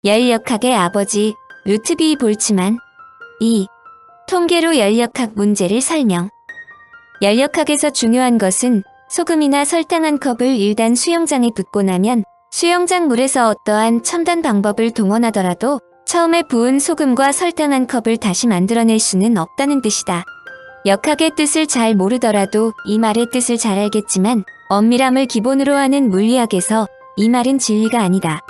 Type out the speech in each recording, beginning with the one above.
열역학의 아버지 루트비 볼츠만. 2. 통계로 열역학 문제를 설명. 열역학에서 중요한 것은 소금이나 설탕 한 컵을 일단 수영장에 붓고 나면 수영장 물에서 어떠한 첨단 방법을 동원하더라도 처음에 부은 소금과 설탕 한 컵을 다시 만들어낼 수는 없다는 뜻이다. 역학의 뜻을 잘 모르더라도 이 말의 뜻을 잘 알겠지만 엄밀함을 기본으로 하는 물리학에서 이 말은 진리가 아니다.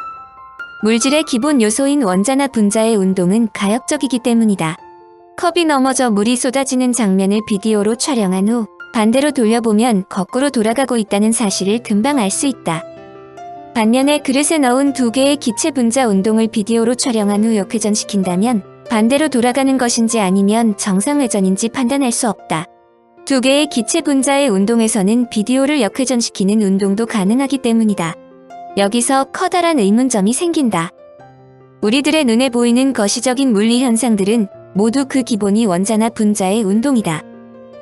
물질의 기본 요소인 원자나 분자의 운동은 가역적이기 때문이다. 컵이 넘어져 물이 쏟아지는 장면을 비디오로 촬영한 후 반대로 돌려보면 거꾸로 돌아가고 있다는 사실을 금방 알 수 있다. 반면에 그릇에 넣은 두 개의 기체 분자 운동을 비디오로 촬영한 후 역회전시킨다면 반대로 돌아가는 것인지 아니면 정상회전인지 판단할 수 없다. 두 개의 기체 분자의 운동에서는 비디오를 역회전시키는 운동도 가능하기 때문이다. 여기서 커다란 의문점이 생긴다. 우리들의 눈에 보이는 거시적인 물리 현상들은 모두 그 기본이 원자나 분자의 운동이다.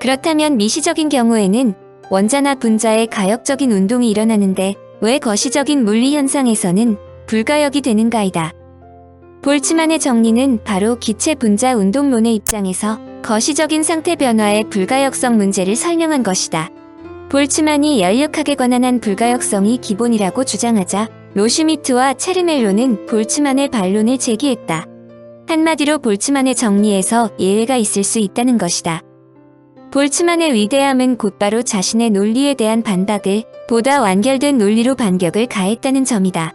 그렇다면 미시적인 경우에는 원자나 분자의 가역적인 운동이 일어나는데 왜 거시적인 물리 현상에서는 불가역이 되는가이다. 볼츠만의 정리는 바로 기체 분자 운동론의 입장에서 거시적인 상태 변화의 불가역성 문제를 설명한 것이다. 볼츠만이 열역학에 관한 한 불가역성이 기본이라고 주장하자 로슈미트와 체르멜로는 볼츠만의 반론을 제기했다. 한마디로 볼츠만의 정리에서 예외가 있을 수 있다는 것이다. 볼츠만의 위대함은 곧바로 자신의 논리에 대한 반박을 보다 완결된 논리로 반격을 가했다는 점이다.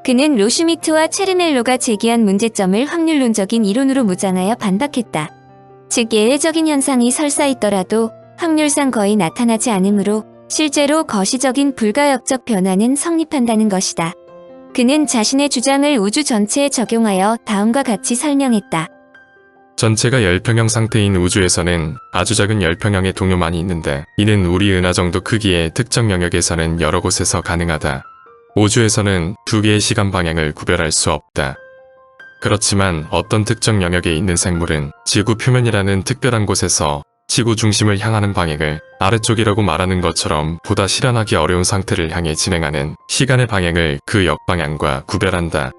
그는 로슈미트와 체르멜로가 제기한 문제점을 확률론적인 이론으로 무장하여 반박했다. 즉 예외적인 현상이 설사 있더라도 확률상 거의 나타나지 않으므로 실제로 거시적인 불가역적 변화는 성립한다는 것이다. 그는 자신의 주장을 우주 전체에 적용하여 다음과 같이 설명했다. 전체가 열평형 상태인 우주에서는 아주 작은 열평형의 동요만이 있는데 이는 우리 은하 정도 크기의 특정 영역에서는 여러 곳에서 가능하다. 우주에서는 두 개의 시간 방향을 구별할 수 없다. 그렇지만 어떤 특정 영역에 있는 생물은 지구 표면이라는 특별한 곳에서 지구 중심을 향하는 방향을 아래쪽이라고 말하는 것처럼 보다 실현하기 어려운 상태를 향해 진행하는 시간의 방향을 그 역방향과 구별한다.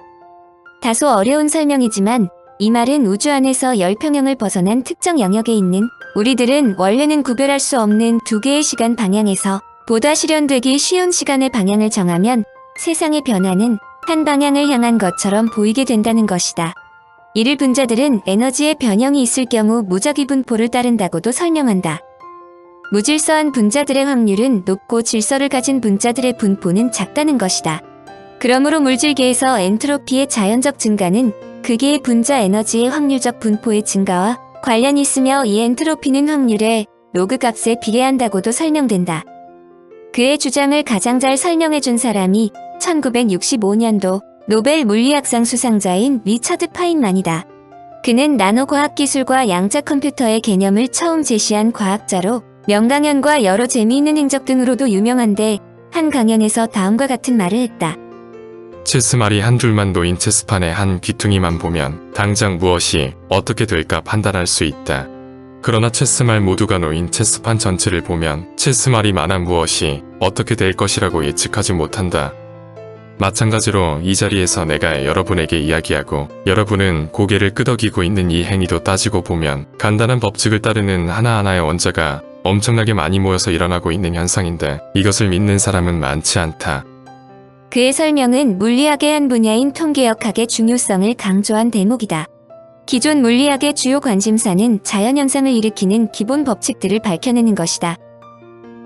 다소 어려운 설명이지만 이 말은 우주 안에서 열평형을 벗어난 특정 영역에 있는 우리들은 원래는 구별할 수 없는 두 개의 시간 방향에서 보다 실현되기 쉬운 시간의 방향을 정하면 세상의 변화는 한 방향을 향한 것처럼 보이게 된다는 것이다. 이를 분자들은 에너지의 변형이 있을 경우 무작위 분포를 따른다고도 설명한다. 무질서한 분자들의 확률은 높고 질서를 가진 분자들의 분포는 작다는 것이다. 그러므로 물질계에서 엔트로피의 자연적 증가는 그 개의 분자 에너지의 확률적 분포의 증가와 관련이 있으며 이 엔트로피는 확률의 로그 값에 비례한다고도 설명된다. 그의 주장을 가장 잘 설명해준 사람이 1965년도 노벨 물리학상 수상자인 리처드 파인만이다. 그는 나노과학기술과 양자 컴퓨터의 개념을 처음 제시한 과학자로 명강연과 여러 재미있는 행적 등으로도 유명한데 한 강연에서 다음과 같은 말을 했다. 체스말이 한 줄만 놓인 체스판의 한 귀퉁이만 보면 당장 무엇이 어떻게 될까 판단할 수 있다. 그러나 체스말 모두가 놓인 체스판 전체를 보면 체스말이만한 무엇이 어떻게 될 것이라고 예측하지 못한다. 마찬가지로 이 자리에서 내가 여러분에게 이야기하고 여러분은 고개를 끄덕이고 있는 이 행위도 따지고 보면 간단한 법칙을 따르는 하나하나의 원자가 엄청나게 많이 모여서 일어나고 있는 현상인데 이것을 믿는 사람은 많지 않다. 그의 설명은 물리학의 한 분야인 통계역학의 중요성을 강조한 대목이다. 기존 물리학의 주요 관심사는 자연현상을 일으키는 기본 법칙들을 밝혀내는 것이다.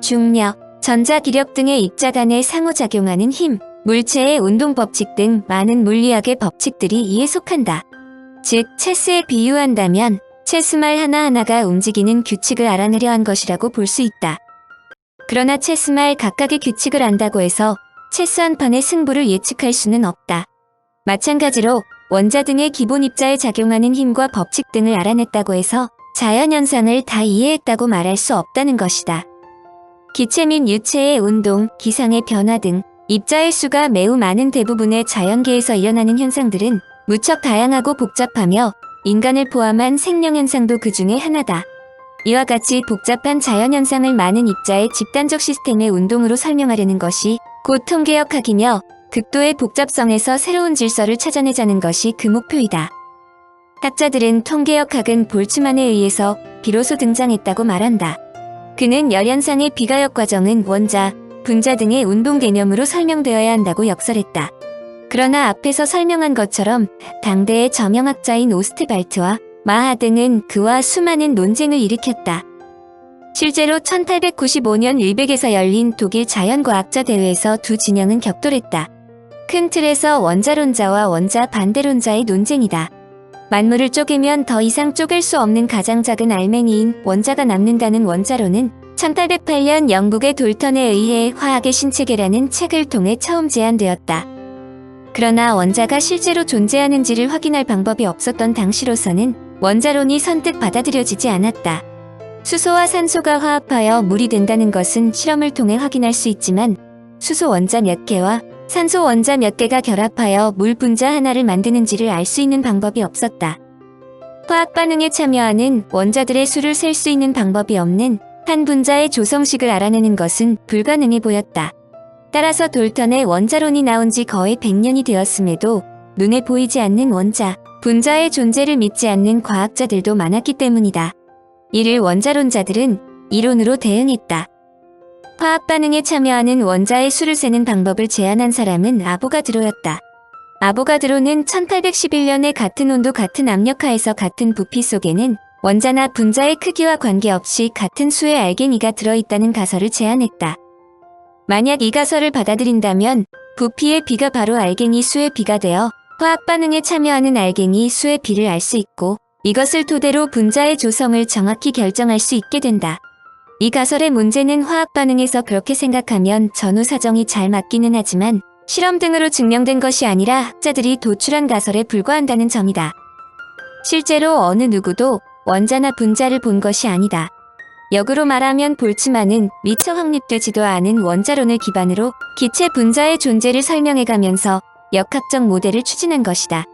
중력, 전자기력 등의 입자 간에 상호작용하는 힘, 물체의 운동 법칙 등 많은 물리학의 법칙들이 이에 속한다. 즉, 체스에 비유한다면 체스말 하나하나가 움직이는 규칙을 알아내려 한 것이라고 볼 수 있다. 그러나 체스말 각각의 규칙을 안다고 해서 체스 한 판의 승부를 예측할 수는 없다. 마찬가지로 원자 등의 기본 입자에 작용하는 힘과 법칙 등을 알아냈다고 해서 자연현상을 다 이해했다고 말할 수 없다는 것이다. 기체 및 유체의 운동, 기상의 변화 등 입자의 수가 매우 많은 대부분의 자연계에서 일어나는 현상들은 무척 다양하고 복잡하며 인간을 포함한 생명현상도 그 중에 하나다. 이와 같이 복잡한 자연현상을 많은 입자의 집단적 시스템의 운동으로 설명하려는 것이 곧 통계역학이며 극도의 복잡성에서 새로운 질서를 찾아내자는 것이 그 목표이다. 학자들은 통계역학은 볼츠만에 의해서 비로소 등장했다고 말한다. 그는 열현상의 비가역 과정은 원자, 분자 등의 운동 개념으로 설명되어야 한다고 역설했다. 그러나 앞에서 설명한 것처럼 당대의 저명학자인 오스트발트와 마하 등은 그와 수많은 논쟁을 일으켰다. 실제로 1895년 일백에서 열린 독일 자연과학자 대회에서 두 진영은 격돌했다. 큰 틀에서 원자론자와 원자 반대론자의 논쟁이다. 만물을 쪼개면 더 이상 쪼갤 수 없는 가장 작은 알맹이인 원자가 남는다는 원자론은 1808년 영국의 돌턴에 의해 화학의 신체계라는 책을 통해 처음 제안되었다. 그러나 원자가 실제로 존재하는지를 확인할 방법이 없었던 당시로서는 원자론이 선뜻 받아들여지지 않았다. 수소와 산소가 화합하여 물이 된다는 것은 실험을 통해 확인할 수 있지만 수소 원자 몇 개와 산소 원자 몇 개가 결합하여 물 분자 하나를 만드는지를 알 수 있는 방법이 없었다. 화학 반응에 참여하는 원자들의 수를 셀 수 있는 방법이 없는 한 분자의 조성식을 알아내는 것은 불가능해 보였다. 따라서 돌턴의 원자론이 나온 지 거의 100년이 되었음에도 눈에 보이지 않는 원자, 분자의 존재를 믿지 않는 과학자들도 많았기 때문이다. 이를 원자론자들은 이론으로 대응했다. 화학 반응에 참여하는 원자의 수를 세는 방법을 제안한 사람은 아보가드로였다. 아보가드로는 1811년에 같은 온도 같은 압력하에서 같은 부피 속에는 원자나 분자의 크기와 관계없이 같은 수의 알게니가 들어있다는 가설을 제안했다. 만약 이 가설을 받아들인다면 부피의 비가 바로 알게니 수의 비가 되어 화학 반응에 참여하는 알게니 수의 비를 알 수 있고 이것을 토대로 분자의 조성을 정확히 결정할 수 있게 된다. 이 가설의 문제는 화학 반응에서 그렇게 생각하면 전후 사정이 잘 맞기는 하지만 실험 등으로 증명된 것이 아니라 학자들이 도출한 가설에 불과한다는 점이다. 실제로 어느 누구도 원자나 분자를 본 것이 아니다. 역으로 말하면 볼츠만은 미처 확립되지도 않은 원자론을 기반으로 기체 분자의 존재를 설명해가면서 역학적 모델을 추진한 것이다.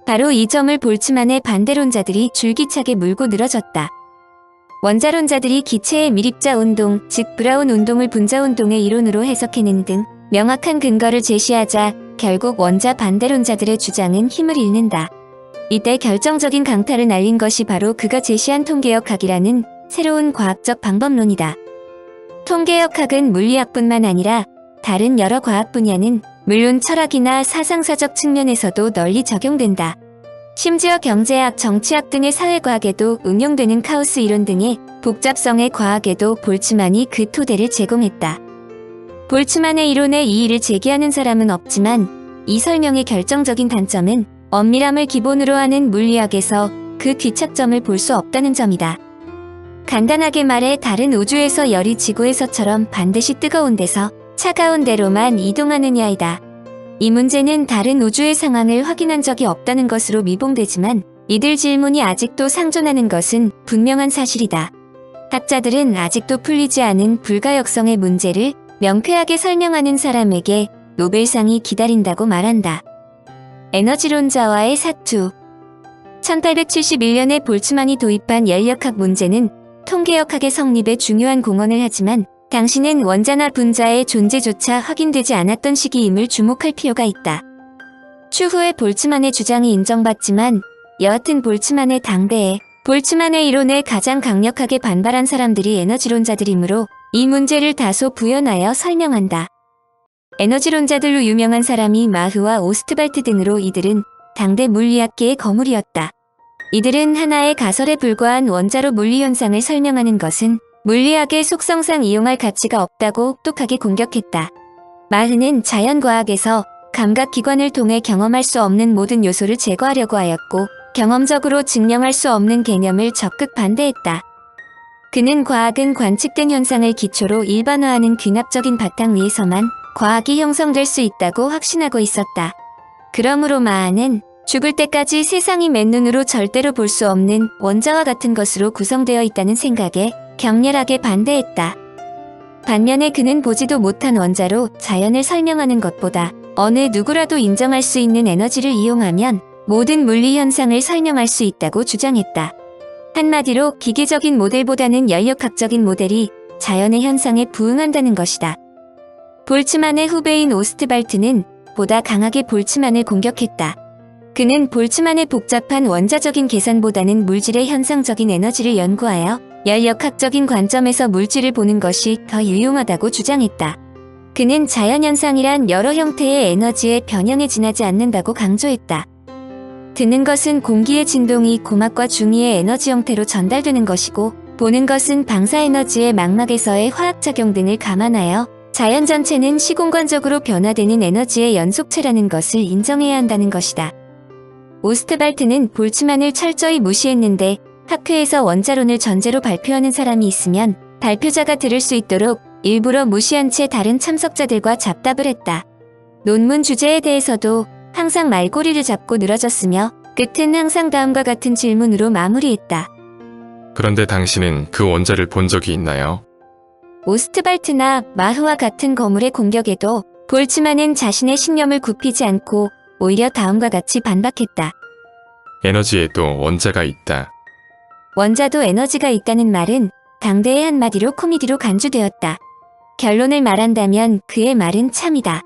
바로 이 점을 볼츠만의 반대론자들이 줄기차게 물고 늘어졌다. 원자론자들이 기체의 미립자 운동, 즉 브라운 운동을 분자 운동의 이론으로 해석해낸 등 명확한 근거를 제시하자 결국 원자 반대론자들의 주장은 힘을 잃는다. 이때 결정적인 강타를 날린 것이 바로 그가 제시한 통계역학이라는 새로운 과학적 방법론이다. 통계역학은 물리학뿐만 아니라 다른 여러 과학 분야는 물론 철학이나 사상사적 측면에서도 널리 적용된다. 심지어 경제학, 정치학 등의 사회과학에도 응용되는 카오스 이론 등의 복잡성의 과학에도 볼츠만이 그 토대를 제공했다. 볼츠만의 이론에 이의를 제기하는 사람은 없지만 이 설명의 결정적인 단점은 엄밀함을 기본으로 하는 물리학에서 그 귀착점을 볼 수 없다는 점이다. 간단하게 말해 다른 우주에서 열이 지구에서처럼 반드시 뜨거운 데서 차가운 데로만 이동하느냐이다. 이 문제는 다른 우주의 상황을 확인한 적이 없다는 것으로 미봉되지만 이들 질문이 아직도 상존하는 것은 분명한 사실이다. 학자들은 아직도 풀리지 않은 불가역성의 문제를 명쾌하게 설명하는 사람에게 노벨상이 기다린다고 말한다. 에너지론자와의 사투 1871년에 볼츠만이 도입한 연력학 문제는 통계역학의 성립에 중요한 공헌을 하지만 당시는 원자나 분자의 존재조차 확인되지 않았던 시기임을 주목할 필요가 있다. 추후에 볼츠만의 주장이 인정받지만 여하튼 볼츠만의 당대에 볼츠만의 이론에 가장 강력하게 반발한 사람들이 에너지론자들이므로 이 문제를 다소 부연하여 설명한다. 에너지론자들로 유명한 사람이 마흐와 오스트발트 등으로 이들은 당대 물리학계의 거물이었다. 이들은 하나의 가설에 불과한 원자로 물리현상을 설명하는 것은 물리학의 속성상 이용할 가치가 없다고 혹독하게 공격했다. 마흐는 자연과학에서 감각기관을 통해 경험할 수 없는 모든 요소를 제거하려고 하였고 경험적으로 증명할 수 없는 개념을 적극 반대했다. 그는 과학은 관측된 현상을 기초로 일반화하는 귀납적인 바탕 위에서만 과학이 형성될 수 있다고 확신하고 있었다. 그러므로 마하는 죽을 때까지 세상이 맨눈으로 절대로 볼 수 없는 원자와 같은 것으로 구성되어 있다는 생각에 격렬하게 반대했다. 반면에 그는 보지도 못한 원자로 자연을 설명하는 것보다 어느 누구라도 인정할 수 있는 에너지를 이용하면 모든 물리 현상을 설명할 수 있다고 주장했다. 한마디로 기계적인 모델보다는 연력학적인 모델이 자연의 현상에 부응한다는 것이다. 볼츠만의 후배인 오스트발트는 것보다 강하게 볼츠만을 공격했다. 그는 볼츠만의 복잡한 원자적인 계산보다는 물질의 현상적인 에너지를 연구하여 열역학적인 관점에서 물질을 보는 것이 더 유용하다고 주장했다. 그는 자연현상이란 여러 형태의 에너지의 변형에 지나지 않는다고 강조했다. 듣는 것은 공기의 진동이 고막과 중위의 에너지 형태로 전달되는 것이고, 보는 것은 방사에너지의 망막에서의 화학작용 등을 감안하여 자연 전체는 시공간적으로 변화되는 에너지의 연속체라는 것을 인정해야 한다는 것이다. 오스트발트는 볼츠만을 철저히 무시했는데 학회에서 원자론을 전제로 발표하는 사람이 있으면 발표자가 들을 수 있도록 일부러 무시한 채 다른 참석자들과 잡답을 했다. 논문 주제에 대해서도 항상 말꼬리를 잡고 늘어졌으며 끝은 항상 다음과 같은 질문으로 마무리했다. 그런데 당신은 그 원자를 본 적이 있나요? 오스트발트나 마흐와 같은 거물의 공격에도 볼츠만은 자신의 신념을 굽히지 않고 오히려 다음과 같이 반박했다. 에너지에도 원자가 있다. 원자도 에너지가 있다는 말은 당대의 한마디로 코미디로 간주되었다. 결론을 말한다면 그의 말은 참이다.